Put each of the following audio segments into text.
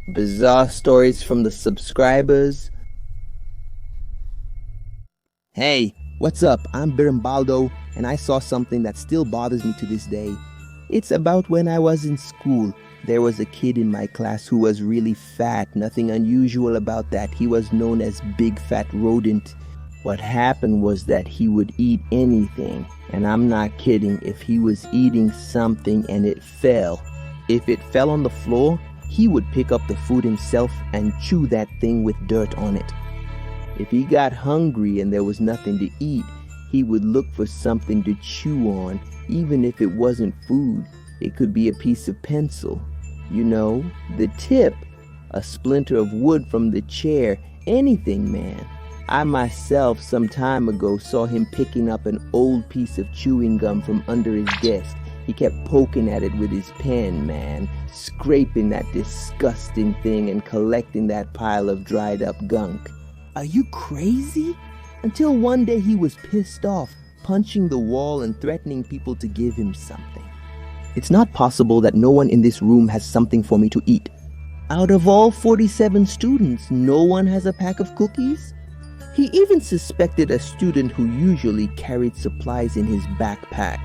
Bizarre stories from the subscribers. Hey, what's up? I'm Birimbaldo, and I saw something that still bothers me to this day. It's about when I was in school. There was a kid in my class who was really fat. Nothing unusual about that. He was known as Big Fat Rodent. What happened was that he would eat anything. And I'm not kidding. If he was eating something and it fell, if it fell on the floor, he would pick up the food himself and chew that thing with dirt on it. If he got hungry and there was nothing to eat, he would look for something to chew on, even if it wasn't food. It could be a piece of pencil. You know, the tip, a splinter of wood from the chair, anything, man. I myself, some time ago, saw him picking up an old piece of chewing gum from under his desk. He kept poking at it with his pen, man, scraping that disgusting thing and collecting that pile of dried up gunk. Are you crazy? Until one day he was pissed off, punching the wall and threatening people to give him something. It's not possible that no one in this room has something for me to eat. Out of all 47 students, no one has a pack of cookies? He even suspected a student who usually carried supplies in his backpack.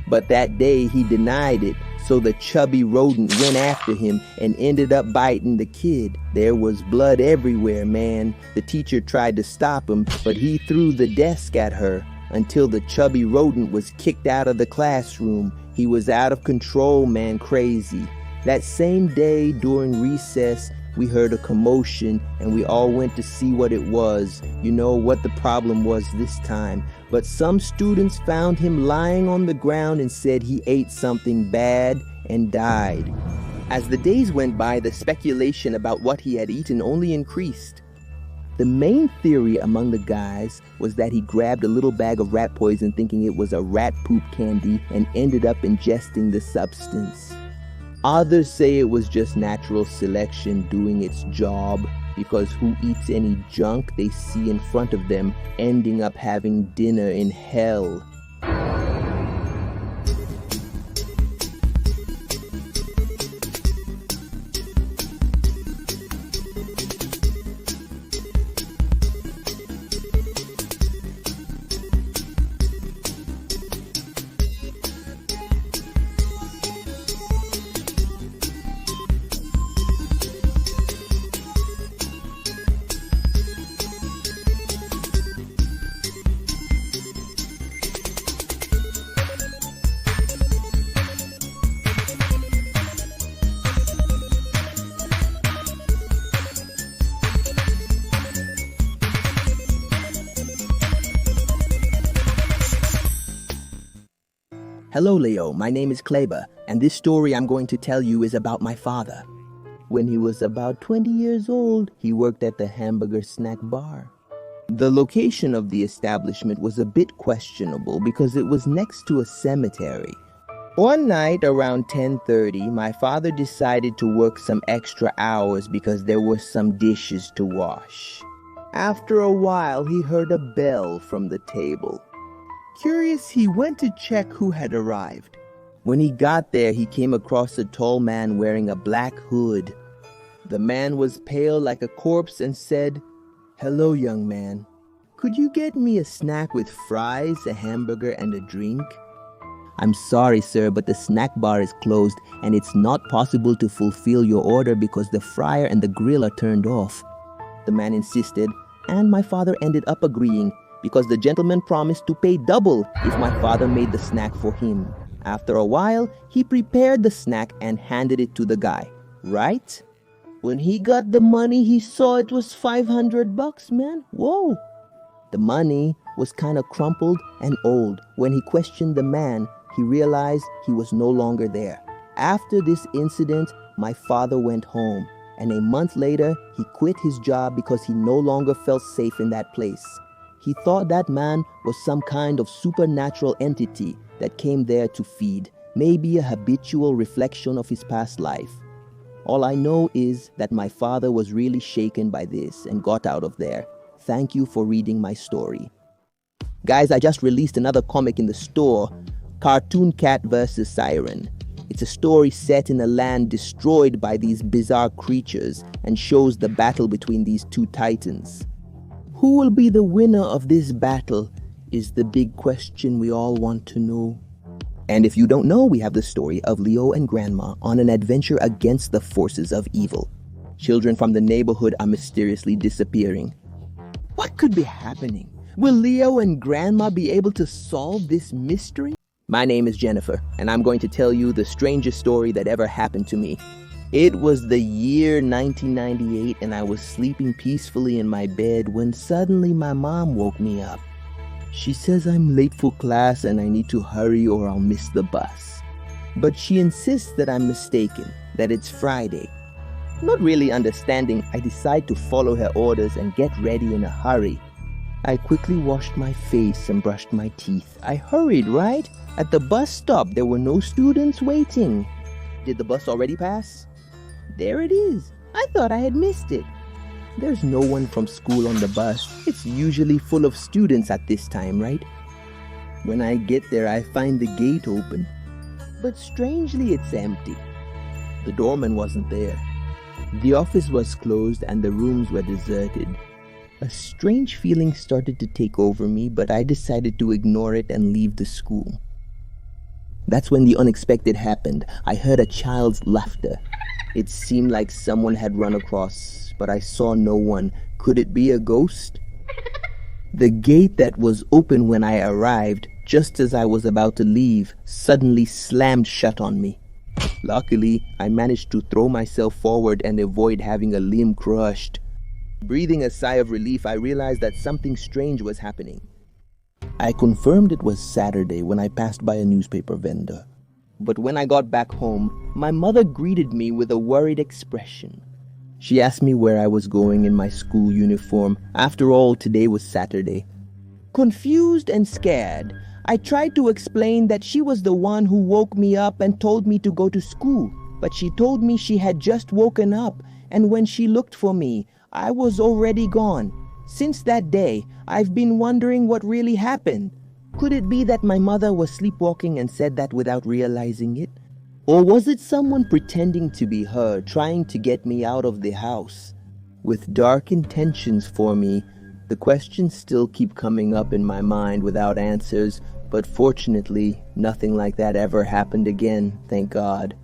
But that day he denied it, so the chubby rodent went after him and ended up biting the kid. There was blood everywhere, man. The teacher tried to stop him, but he threw the desk at her until the chubby rodent was kicked out of the classroom. He was out of control, man, crazy. That same day during recess, we heard a commotion and we all went to see what it was. You know what the problem was this time. But some students found him lying on the ground and said he ate something bad and died. As the days went by, the speculation about what he had eaten only increased. The main theory among the guys was that he grabbed a little bag of rat poison thinking it was a rat poop candy and ended up ingesting the substance. Others say it was just natural selection doing its job, because who eats any junk they see in front of them ending up having dinner in hell? Hello Leo, my name is Kleber, and this story I'm going to tell you is about my father. When he was about 20 years old, he worked at the hamburger snack bar. The location of the establishment was a bit questionable because it was next to a cemetery. One night around 10:30, my father decided to work some extra hours because there were some dishes to wash. After a while, he heard a bell from the table. Curious, he went to check who had arrived. When he got there, he came across a tall man wearing a black hood. The man was pale like a corpse and said, "Hello, young man. Could you get me a snack with fries, a hamburger, and a drink?" "I'm sorry, sir, but the snack bar is closed and it's not possible to fulfill your order because the fryer and the grill are turned off." The man insisted, and my father ended up agreeing, because the gentleman promised to pay double if my father made the snack for him. After a while, he prepared the snack and handed it to the guy, right? When he got the money, he saw it was $500, man. Whoa! The money was kind of crumpled and old. When he questioned the man, he realized he was no longer there. After this incident, my father went home, and a month later, he quit his job because he no longer felt safe in that place. He thought that man was some kind of supernatural entity that came there to feed, maybe a habitual reflection of his past life. All I know is that my father was really shaken by this and got out of there. Thank you for reading my story. Guys, I just released another comic in the store, Cartoon Cat vs. Siren. It's a story set in a land destroyed by these bizarre creatures and shows the battle between these two titans. Who will be the winner of this battle is the big question we all want to know. And if you don't know, we have the story of Leo and Grandma on an adventure against the forces of evil. Children from the neighborhood are mysteriously disappearing. What could be happening? Will Leo and Grandma be able to solve this mystery? My name is Jennifer, and I'm going to tell you the strangest story that ever happened to me. It was the year 1998, and I was sleeping peacefully in my bed when suddenly my mom woke me up. She says I'm late for class and I need to hurry or I'll miss the bus. But she insists that I'm mistaken, that it's Friday. Not really understanding, I decide to follow her orders and get ready in a hurry. I quickly washed my face and brushed my teeth. I hurried, right? At the bus stop, there were no students waiting. Did the bus already pass? There it is. I thought I had missed it. There's no one from school on the bus. It's usually full of students at this time, right? When I get there, I find the gate open. But strangely, it's empty. The doorman wasn't there. The office was closed and the rooms were deserted. A strange feeling started to take over me, but I decided to ignore it and leave the school. That's when the unexpected happened. I heard a child's laughter. It seemed like someone had run across, but I saw no one. Could it be a ghost? The gate that was open when I arrived, just as I was about to leave, suddenly slammed shut on me. Luckily, I managed to throw myself forward and avoid having a limb crushed. Breathing a sigh of relief, I realized that something strange was happening. I confirmed it was Saturday when I passed by a newspaper vendor. But when I got back home, my mother greeted me with a worried expression. She asked me where I was going in my school uniform. After all, today was Saturday. Confused and scared, I tried to explain that she was the one who woke me up and told me to go to school. But she told me she had just woken up, and when she looked for me, I was already gone. Since that day, I've been wondering what really happened. Could it be that my mother was sleepwalking and said that without realizing it? Or was it someone pretending to be her, trying to get me out of the house? With dark intentions for me, the questions still keep coming up in my mind without answers, but fortunately, nothing like that ever happened again, thank God.